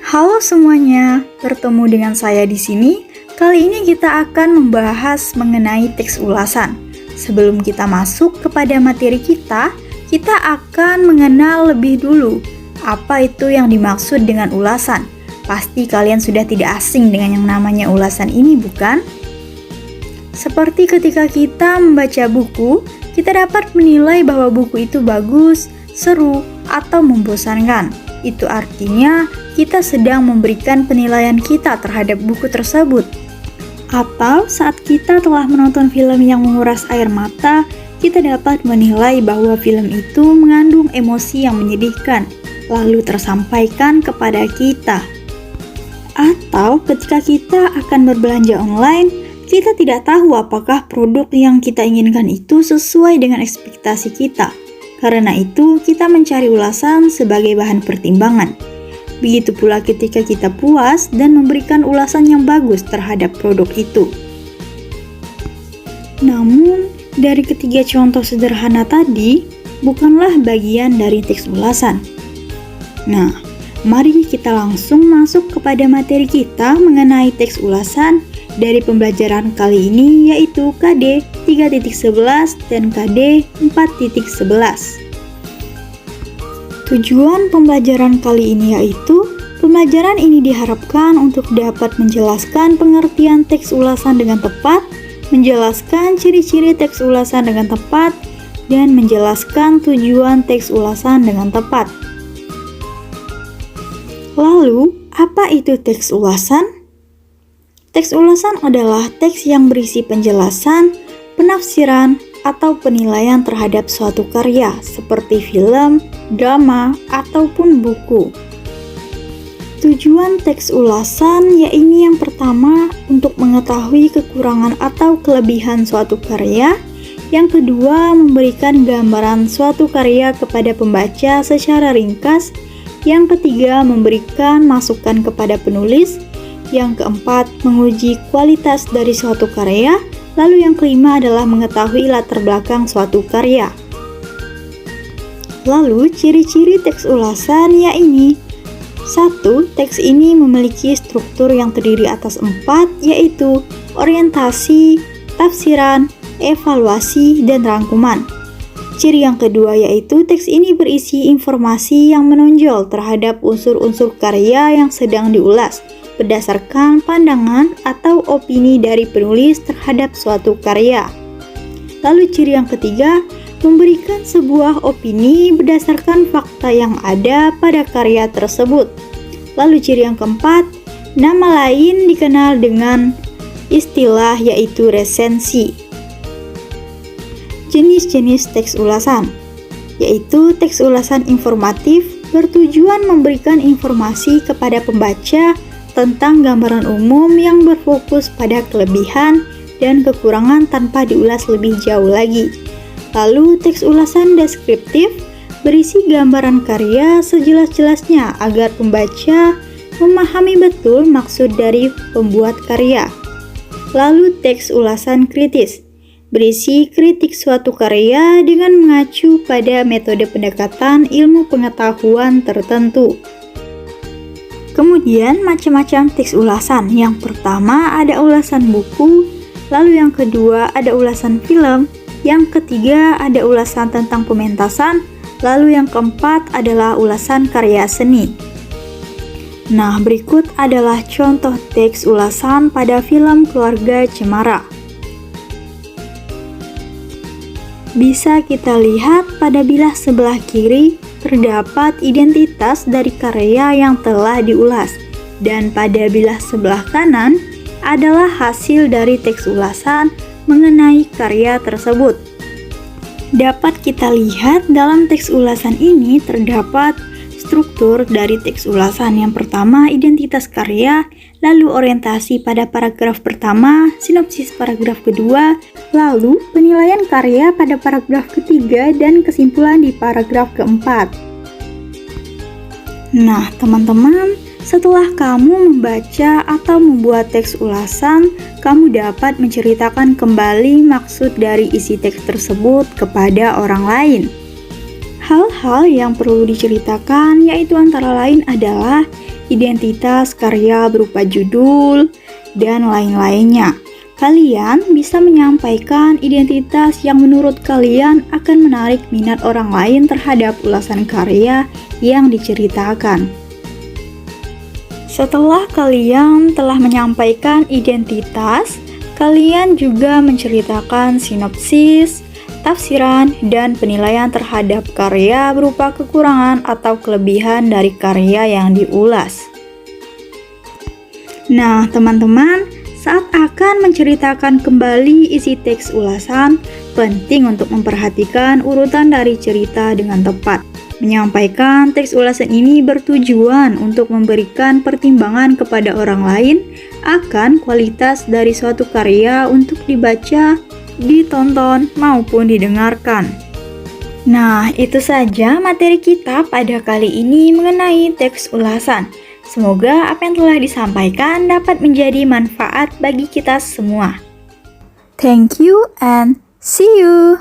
Halo semuanya, bertemu dengan saya di sini. Kali ini kita akan membahas mengenai teks ulasan. Sebelum kita masuk kepada materi kita akan mengenal lebih dulu apa itu yang dimaksud dengan ulasan. Pasti kalian sudah tidak asing dengan yang namanya ulasan ini, bukan? Seperti ketika kita membaca buku, kita dapat menilai bahwa buku itu bagus, seru, atau membosankan. Itu artinya kita sedang memberikan penilaian kita terhadap buku tersebut. Atau saat kita telah menonton film yang menguras air mata, kita dapat menilai bahwa film itu mengandung emosi yang menyedihkan, lalu tersampaikan kepada kita. Atau ketika kita akan berbelanja online, kita tidak tahu apakah produk yang kita inginkan itu sesuai dengan ekspektasi kita. Karena itu, kita mencari ulasan sebagai bahan pertimbangan. Begitu pula ketika kita puas dan memberikan ulasan yang bagus terhadap produk itu. Namun, dari ketiga contoh sederhana tadi, bukanlah bagian dari teks ulasan. Nah, mari kita langsung masuk kepada materi kita mengenai teks ulasan dari pembelajaran kali ini, yaitu KD 3.11 dan KD 4.11. Tujuan pembelajaran kali ini yaitu, pembelajaran ini diharapkan untuk dapat menjelaskan pengertian teks ulasan dengan tepat, menjelaskan ciri-ciri teks ulasan dengan tepat, dan menjelaskan tujuan teks ulasan dengan tepat. Lalu, apa itu teks ulasan? Teks ulasan adalah teks yang berisi penjelasan, penafsiran, atau penilaian terhadap suatu karya seperti film, drama, ataupun buku. Tujuan teks ulasan yaitu yang pertama untuk mengetahui kekurangan atau kelebihan suatu karya, yang kedua memberikan gambaran suatu karya kepada pembaca secara ringkas, yang ketiga memberikan masukan kepada penulis, yang keempat menguji kualitas dari suatu karya, lalu yang kelima adalah mengetahui latar belakang suatu karya. Lalu ciri-ciri teks ulasan yaitu 1. Teks ini memiliki struktur yang terdiri atas 4, yaitu orientasi, tafsiran, evaluasi, dan rangkuman. Ciri yang kedua yaitu teks ini berisi informasi yang menonjol terhadap unsur-unsur karya yang sedang diulas, berdasarkan pandangan atau opini dari penulis terhadap suatu karya. Lalu ciri yang ketiga, memberikan sebuah opini berdasarkan fakta yang ada pada karya tersebut. Lalu ciri yang keempat, nama lain dikenal dengan istilah yaitu resensi. Jenis-jenis teks ulasan, yaitu teks ulasan informatif bertujuan memberikan informasi kepada pembaca tentang gambaran umum yang berfokus pada kelebihan dan kekurangan tanpa diulas lebih jauh lagi. Lalu teks ulasan deskriptif berisi gambaran karya sejelas-jelasnya agar pembaca memahami betul maksud dari pembuat karya. Lalu teks ulasan kritis berisi kritik suatu karya dengan mengacu pada metode pendekatan ilmu pengetahuan tertentu. Kemudian macam-macam teks ulasan. Yang pertama ada ulasan buku, lalu yang kedua ada ulasan film, yang ketiga ada ulasan tentang pementasan, lalu yang keempat adalah ulasan karya seni. Nah, berikut adalah contoh teks ulasan pada film Keluarga Cemara. Bisa kita lihat pada bilah sebelah kiri terdapat identitas dari karya yang telah diulas, dan pada bilah sebelah kanan adalah hasil dari teks ulasan mengenai karya tersebut. Dapat kita lihat dalam teks ulasan ini terdapat struktur dari teks ulasan. Yang pertama, identitas karya, lalu orientasi pada paragraf pertama, sinopsis paragraf kedua, lalu penilaian karya pada paragraf ketiga, dan kesimpulan di paragraf keempat. Nah, teman-teman, setelah kamu membaca atau membuat teks ulasan, kamu dapat menceritakan kembali maksud dari isi teks tersebut kepada orang lain. Hal-hal yang perlu diceritakan yaitu antara lain adalah identitas karya berupa judul, dan lain-lainnya. Kalian bisa menyampaikan identitas yang menurut kalian akan menarik minat orang lain terhadap ulasan karya yang diceritakan. Setelah kalian telah menyampaikan identitas, kalian juga menceritakan sinopsis, tafsiran, dan penilaian terhadap karya berupa kekurangan atau kelebihan dari karya yang diulas. Nah, teman-teman, saat akan menceritakan kembali isi teks ulasan, penting untuk memperhatikan urutan dari cerita dengan tepat. Menyampaikan teks ulasan ini bertujuan untuk memberikan pertimbangan kepada orang lain akan kualitas dari suatu karya untuk dibaca, ditonton, maupun didengarkan. Nah, itu saja materi kita pada kali ini mengenai teks ulasan. Semoga apa yang telah disampaikan dapat menjadi manfaat bagi kita semua. Thank you and see you!